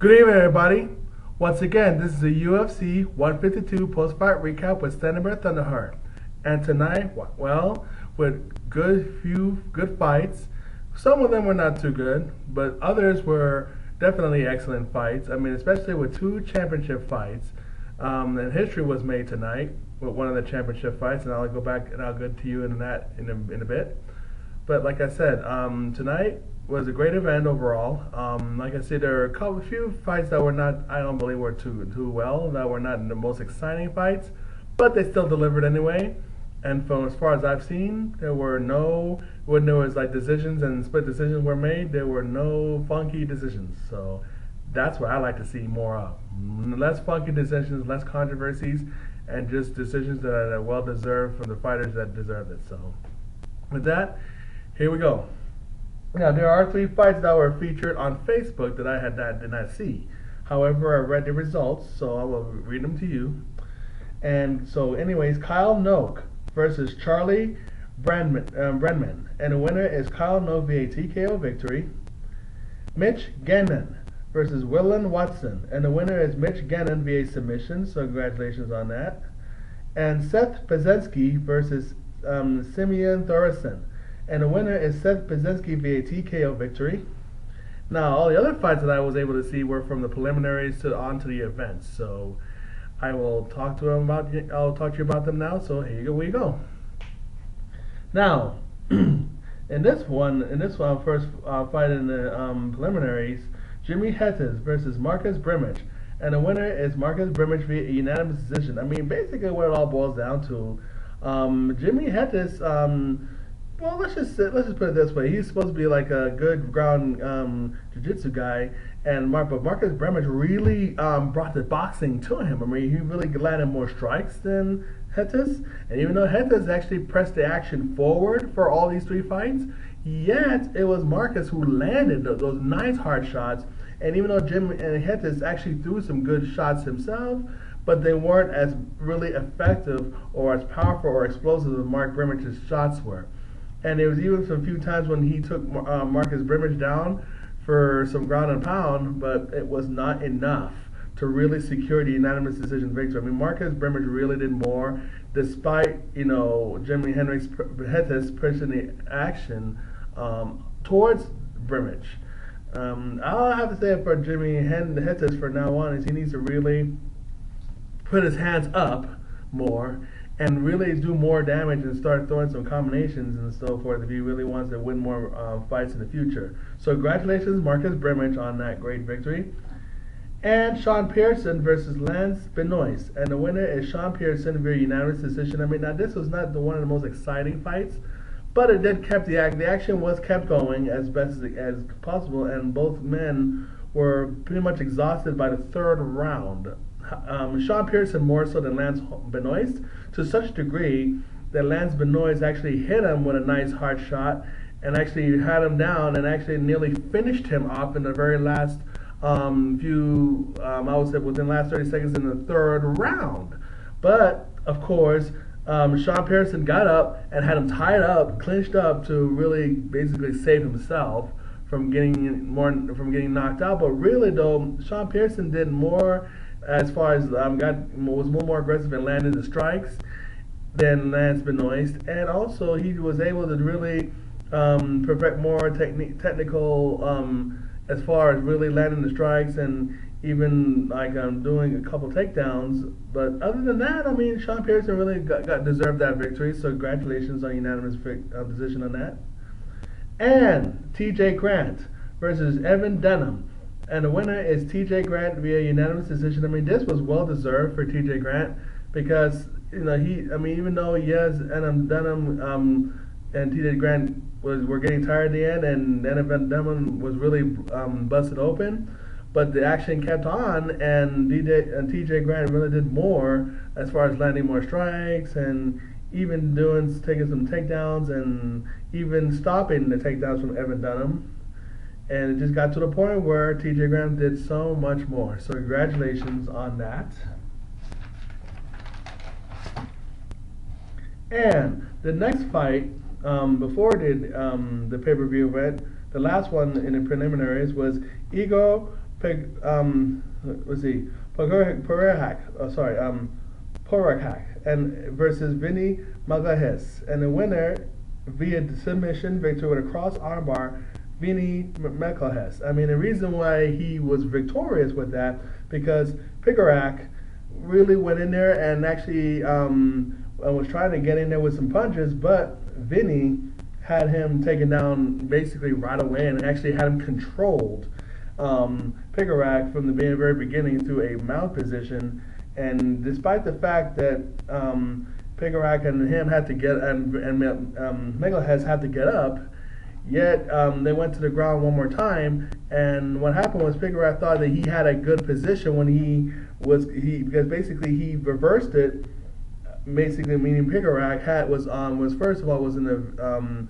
Good evening, everybody. Once again, this is a UFC 152 post-fight recap with Stann and Bear Thunder Heart. And tonight, well, with few good fights. Some of them were not too good, but others were definitely excellent fights. I mean, especially with two championship fights. And history was made tonight with one of the championship fights, and I'll go back and I'll get to you in that in a bit. But like I said, tonight was a great event overall. Like I said, there were a few fights that were not, I don't believe, were too well, that were not the most exciting fights, but they still delivered anyway. And from as far as I've seen, there were no, when there was like decisions and split decisions were made, there were no funky decisions. So that's what I like to see more of. Less funky decisions, less controversies, and just decisions that are well deserved from the fighters that deserve it. So with that, here we go. Now, there are 3 fights that were featured on Facebook that I did not see. However, I read the results, so I will read them to you. And so, anyways, Kyle Noke versus Charlie Brenneman. And the winner is Kyle Noke via TKO victory. Mitch Gagnon versus Willen Watson. And the winner is Mitch Gagnon via submission, so congratulations on that. And Seth Baczynski versus Simeon Thoresen. And the winner is Seth Baczynski via TKO victory. Now, all the other fights that I was able to see were from the preliminaries on to the events. So I will talk to them I'll talk to you about them now. So here we go. Now, in this first fight in the preliminaries, Jimy Hettes versus Marcus Brimage. And the winner is Marcus Brimage via unanimous decision. I mean, basically what it all boils down to, Jimy Hettes, well, let's just put it this way. He's supposed to be like a good ground jiu-jitsu guy, but Marcus Brimage really brought the boxing to him. I mean, he really landed more strikes than Hettes, and even though Hettes actually pressed the action forward for all these 3 fights, yet it was Marcus who landed those nice hard shots. And even though Jimy and Hettes actually threw some good shots himself, but they weren't as really effective or as powerful or explosive as Mark Brimage's shots were. And there was even some few times when he took Marcus Brimage down for some ground and pound, but it was not enough to really secure the unanimous decision victory. I mean, Marcus Brimage really did more, despite Jimy Hettes pushing the action towards Brimage. All I have to say for Jimy Hettes for now on is he needs to really put his hands up more and really do more damage and start throwing some combinations and so forth if he really wants to win more fights in the future. So congratulations, Marcus Brimage, on that great victory. And Sean Pierson versus Lance Benoist. And the winner is Sean Pierson via unanimous decision. I mean, now this was not one of the most exciting fights, but it did kept the action was kept going as best as possible, and both men were pretty much exhausted by the 3rd round. Sean Pierson more so than Lance Benoist, to such a degree that Lance Benoist actually hit him with a nice hard shot and actually had him down and actually nearly finished him off in the very last I would say within the last 30 seconds in the 3rd round. But of course, Sean Pierson got up and had him tied up, clinched up to really basically save himself from getting knocked out. But really though, Sean Pierson did more as far as was more aggressive and landed the strikes than Lance Benoist, and also he was able to really perfect more technical as far as really landing the strikes and even like doing a couple takedowns. But other than that, I mean, Sean Pierson really deserved that victory. So congratulations on unanimous position on that. And TJ Grant versus Evan Dunham. And the winner is TJ Grant via unanimous decision. I mean, this was well deserved for TJ Grant because even though Dunham and TJ Grant were getting tired at the end, and then Evan Dunham was really busted open, but the action kept on, and TJ Grant really did more as far as landing more strikes and even taking some takedowns and even stopping the takedowns from Evan Dunham. And it just got to the point where TJ Grant did so much more. So congratulations on that. And the next fight, before the pay-per-view event, the last one in the preliminaries was Igor Pokrajak and versus Vinny Magalhaes, and the winner via submission victory with a cross armbar, Vinny Magalhaes. I mean, the reason why he was victorious with that because Pokrajak really went in there and actually was trying to get in there with some punches, but Vinny had him taken down basically right away and actually had him controlled. Pokrajak from the very beginning through a mount position, and despite the fact that Pokrajak and him had to get and Magalhaes had to get up, yet they went to the ground one more time. And what happened was Pokrajak thought that he had a good position when because basically he reversed it. Basically, meaning Pokrajak was first of all was in the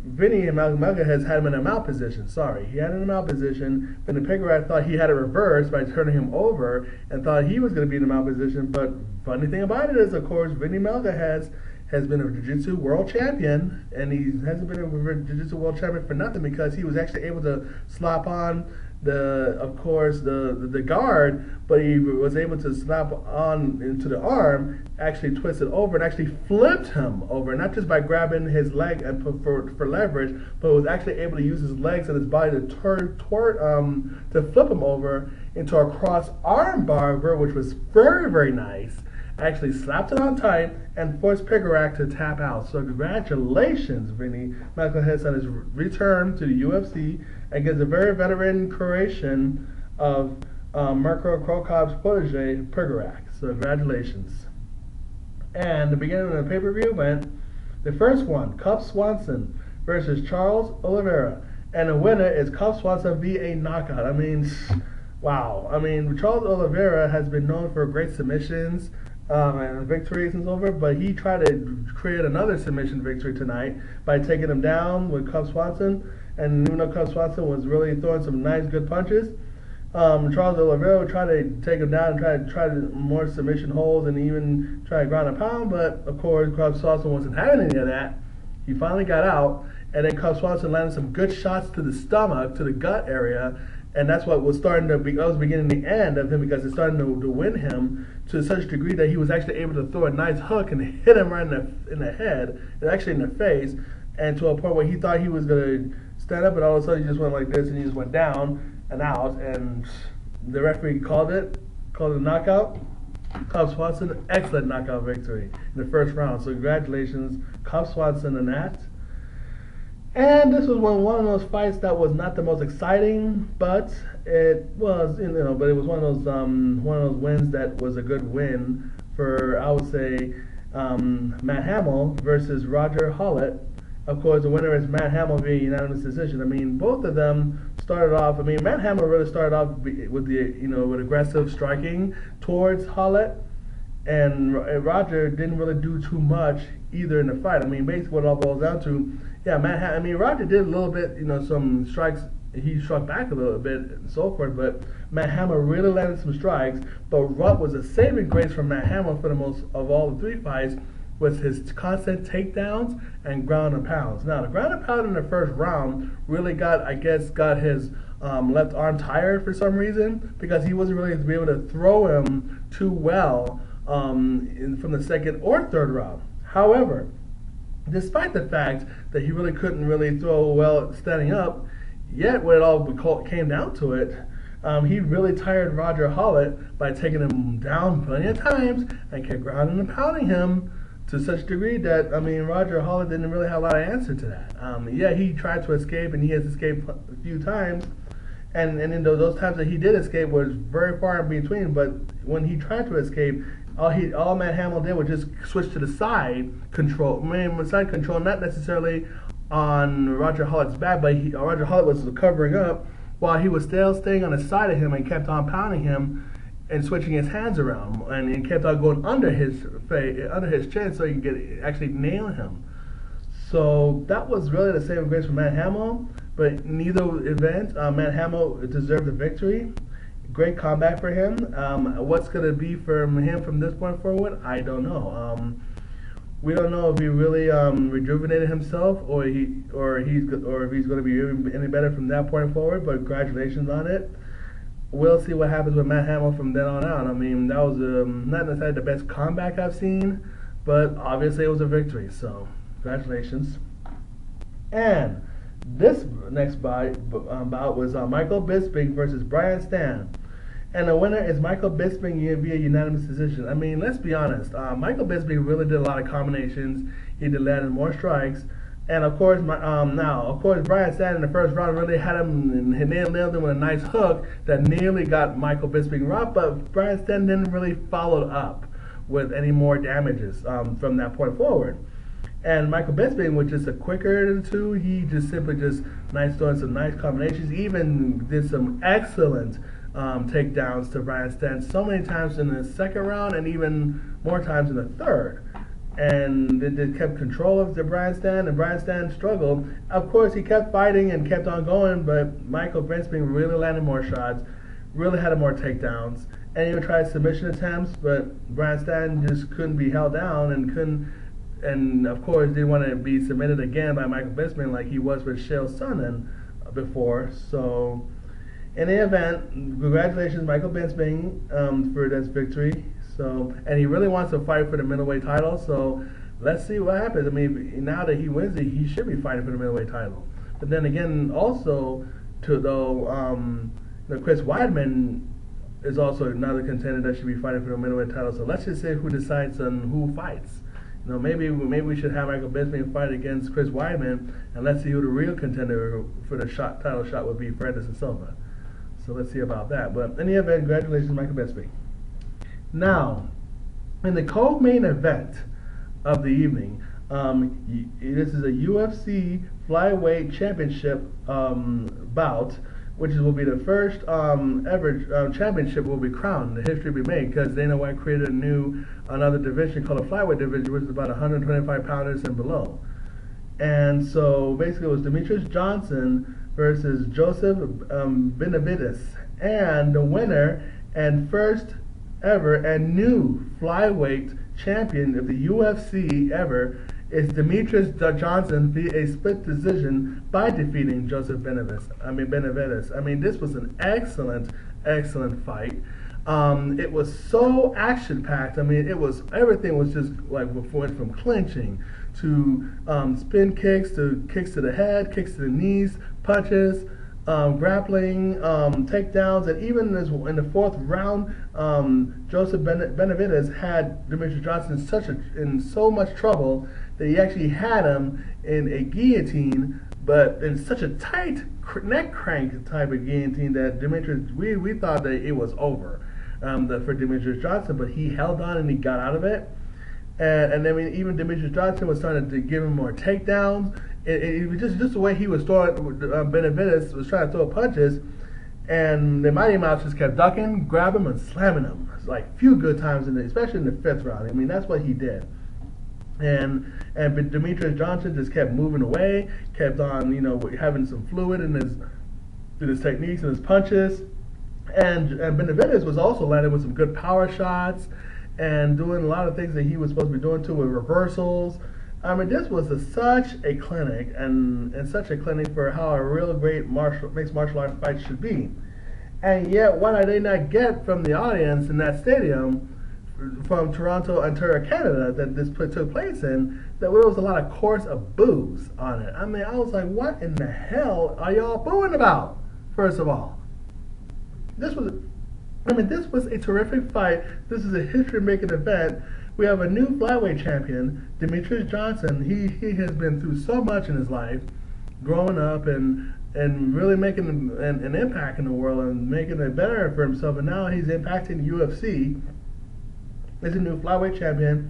Vinny and Magalhaes had him in a mount position. Sorry, he had him in a mount position. But the Pokrajak thought he had it reversed by turning him over and thought he was going to be in the mount position. But funny thing about it is, of course, Vinny Magalhaes has been a Jiu-Jitsu world champion, and he hasn't been a Jiu-Jitsu world champion for nothing because he was actually able to slap on the guard, but he was able to slap on into the arm, actually twist it over and actually flipped him over, not just by grabbing his leg and for leverage, but was actually able to use his legs and his body to to flip him over into a cross arm bar, which was very, very nice. Actually slapped it on tight and forced Pokrajak to tap out. So congratulations, Vinny Magalhaes, on his return to the UFC against a very veteran Croatian of Mirko Cro Cop's protege, Pokrajak. So congratulations. And the beginning of the pay-per-view went the first one, Cub Swanson versus Charles Oliveira. And the winner is Cub Swanson via knockout. I mean, wow. I mean, Charles Oliveira has been known for great submissions and victories and so forth, but he tried to create another submission victory tonight by taking him down with Cub Swanson. And even though Cub Swanson was really throwing some nice, good punches, Charles Oliveira tried to take him down and try to more submission holds and even try to ground and pound. But of course, Cub Swanson wasn't having any of that. He finally got out, and then Cub Swanson landed some good shots to the stomach, to the gut area. And that's what was starting to be, I was beginning the end of him because it started to win him to such a degree that he was actually able to throw a nice hook and hit him right in the head, and actually in the face, and to a point where he thought he was going to stand up, and all of a sudden he just went like this and he just went down and out, and the referee called it a knockout. Cub Swanson, excellent knockout victory in the first round. So congratulations, Cub Swanson, on that. And this was one of those fights that was not the most exciting, but it was, but it was one of those wins that was a good win for, I would say, Matt Hamill versus Roger Hollett. Of course, the winner is Matt Hamill via unanimous decision. I mean, both of them started off. I mean, Matt Hamill really started off with with aggressive striking towards Hollett, and Roger didn't really do too much either in the fight. I mean, basically what it all boils down to. Yeah, Roger did a little bit, some strikes. He struck back a little bit and so forth, but Matt Hamill really landed some strikes. But what was a saving grace for Matt Hamill for the most of all the three fights was his constant takedowns and ground and pounds. Now, the ground and pound in the first round really got his left arm tired for some reason because he wasn't really able to throw him too well from the second or third round. However, despite the fact that he really couldn't really throw well standing up, yet when it all came down to it, he really tired Roger Hollett by taking him down plenty of times and kept grounding and pounding him to such a degree that, Roger Hollett didn't really have a lot of answer to that. Yeah, he tried to escape, and he has escaped a few times, and then those times that he did escape was very far in between, but when he tried to escape, all Matt Hamill did was just switch to the side control. Side control, not necessarily on Roger Hollett's back, but Roger Hollett was covering up while he was still staying on the side of him and kept on pounding him and switching his hands around, and he kept on going under his chin so he could actually nail him. So that was really the saving grace for Matt Hamill, but in neither event, Matt Hamill deserved the victory. Great comeback for him. What's going to be for him from this point forward, I don't know. We don't know if he really rejuvenated himself, or if he's going to be any better from that point forward. But congratulations on it. we'll see what happens with Matt Hamill from then on out. I mean, that was not necessarily the best comeback I've seen, but obviously it was a victory. So, congratulations. And this next bout was Michael Bisping versus Brian Stann. And the winner is Michael Bisping via unanimous decision. I mean, let's be honest. Michael Bisping really did a lot of combinations. He did land more strikes. And of course, Brian Stann in the first round really had him and nailed him with a nice hook that nearly got Michael Bisping robbed. But Brian Stann didn't really follow up with any more damages from that point forward. And Michael Bisping was just a quicker than two. He just simply doing some nice combinations. He even did some excellent takedowns to Brian Stann so many times in the second round and even more times in the third. And it kept control of the Brian Stann, and Brian Stann struggled. Of course, he kept fighting and kept on going, but Michael Bisping really landed more shots, really had more takedowns, and even tried submission attempts, but Brian Stann just couldn't be held down and of course didn't want to be submitted again by Michael Bisping like he was with Chael Sonnen before. So, in the event, congratulations Michael Bisping for this victory. So, and he really wants to fight for the middleweight title, so let's see what happens. I mean, now that he wins it, he should be fighting for the middleweight title. But then again, also, Chris Weidman is also another contender that should be fighting for the middleweight title. So let's just say who decides on who fights. You know, maybe we should have Michael Bisping fight against Chris Weidman, and let's see who the real contender for the title shot would be for Hettes Silva. So let's see about that. But in the event, congratulations, Michael Bisping. Now, in the co-main event of the evening, this is a UFC Flyweight Championship bout, which will be the first ever championship will be crowned. The history will be made because Dana White created another division called a Flyweight division, which is about 125 pounders and below. And so basically, it was Demetrious Johnson versus Joseph Benavidez, and the winner and first ever and new flyweight champion of the UFC ever is Demetrious Johnson via a split decision by defeating Joseph Benavidez. I mean, this was an excellent fight. It was so action-packed. I mean, everything was just like went from clinching to spin kicks to kicks to the head, kicks to the knees, punches, grappling, takedowns, and even in the fourth round, Joseph Benavidez had Demetrious Johnson in so much trouble that he actually had him in a guillotine, but in such a tight neck crank type of guillotine that Demetrious, we thought that it was over for Demetrious Johnson, but he held on and he got out of it. And then even Demetrious Johnson was starting to give him more takedowns. It was just the way he was throwing. Benavidez was trying to throw punches, and the Mighty Mouse just kept ducking, grabbing him, and slamming him. It's like a few good times especially in the fifth round. I mean, that's what he did. And Demetrious Johnson just kept moving away, kept on, having some fluid in his techniques and his punches. And Benavidez was also landing with some good power shots and doing a lot of things that he was supposed to be doing too, with reversals. I mean, this was such a clinic, and such a clinic for how a real great mixed martial arts fight should be. And yet, what I did not get from the audience in that stadium, from Toronto, Ontario, Canada, that this took place in, that there was a lot of chorus of boos on it. I mean, I was like, what in the hell are y'all booing about, first of all? This was a terrific fight. This is a history-making event. We have a new flyweight champion, Demetrious Johnson. He has been through so much in his life, growing up and really making an impact in the world and making it better for himself. And now he's impacting the UFC. He's a new flyweight champion.